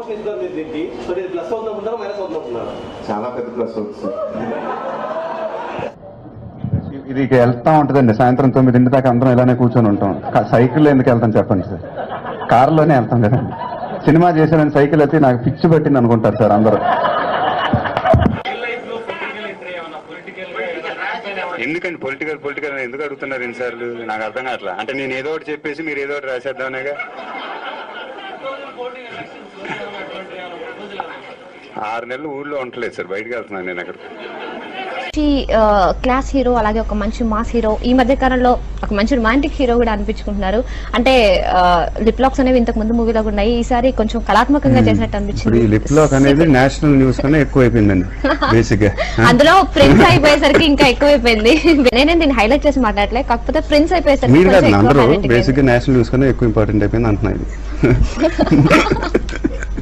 Promotion ఇస్తారు మీరు దీనికి. సో ఇది ప్లస్ అవుతుందా మైనస్ అవుతుందా? చాలా పెద్ద ప్లస్ అవుతుంది. ఇది వెళ్తా ఉంటుందండి, సాయంత్రం 9 దాకా అందరం ఇలానే కూర్చొని ఉంటాం. సైకిల్ ఎందుకు వెళ్తాం చెప్పండి సార్, కారులోనే వెళ్తాం కదండి. సినిమా చేశారని సైకిల్ అయితే నాకు పిచ్చి పట్టింది అనుకుంటారు సార్ అందరూ. ఎందుకండి పొలిటికల్ ఎందుకు అడుగుతున్నారు ఎన్నిసార్లు? నాకు అర్థం కావట్లా. అంటే నేను ఏదో ఒకటి చెప్పేసి మీరు ఏదో ఒకటి రాసేద్దామనేగా. 6 నెలలు ఊళ్ళో ఉండలేదు సార్, బయటకు వెళ్తున్నాను నేను అక్కడ. క్లాస్ హీరో, అలాగే ఒక మంచి మాస్ హీరో, ఈ మధ్య కాలంలో ఒక మంచి రొమాంటిక్ హీరో కూడా అనిపించుకుంటున్నారు. అంటే లిప్ లాక్స్ అనేవి ఇంతకు ముందు మూవీలో ఉన్నాయి, ఈసారి కొంచెం కళాత్మకంగా చేసినట్టు అనిపించింది. లిప్ లాక్ అనేది నేషనల్ న్యూస్ కన్నా ఎక్కువైపోయిందండి బేసిక్ గా. అందులో ప్రిన్స్ అయిపోయేసరికి ఇంకా ఎక్కువైపోయింది. నేనే దీన్ని హైలైట్ చేసి మాట్లాడలే, కాకపోతే ప్రిన్స్ అయిపోయేసరికి మీరు కాదు, అందరూ బేసిక్ గా నేషనల్ న్యూస్ కన్నా ఎక్కువ ఇంపార్టెంట్ అయిపోయింది అంటున్నాయి.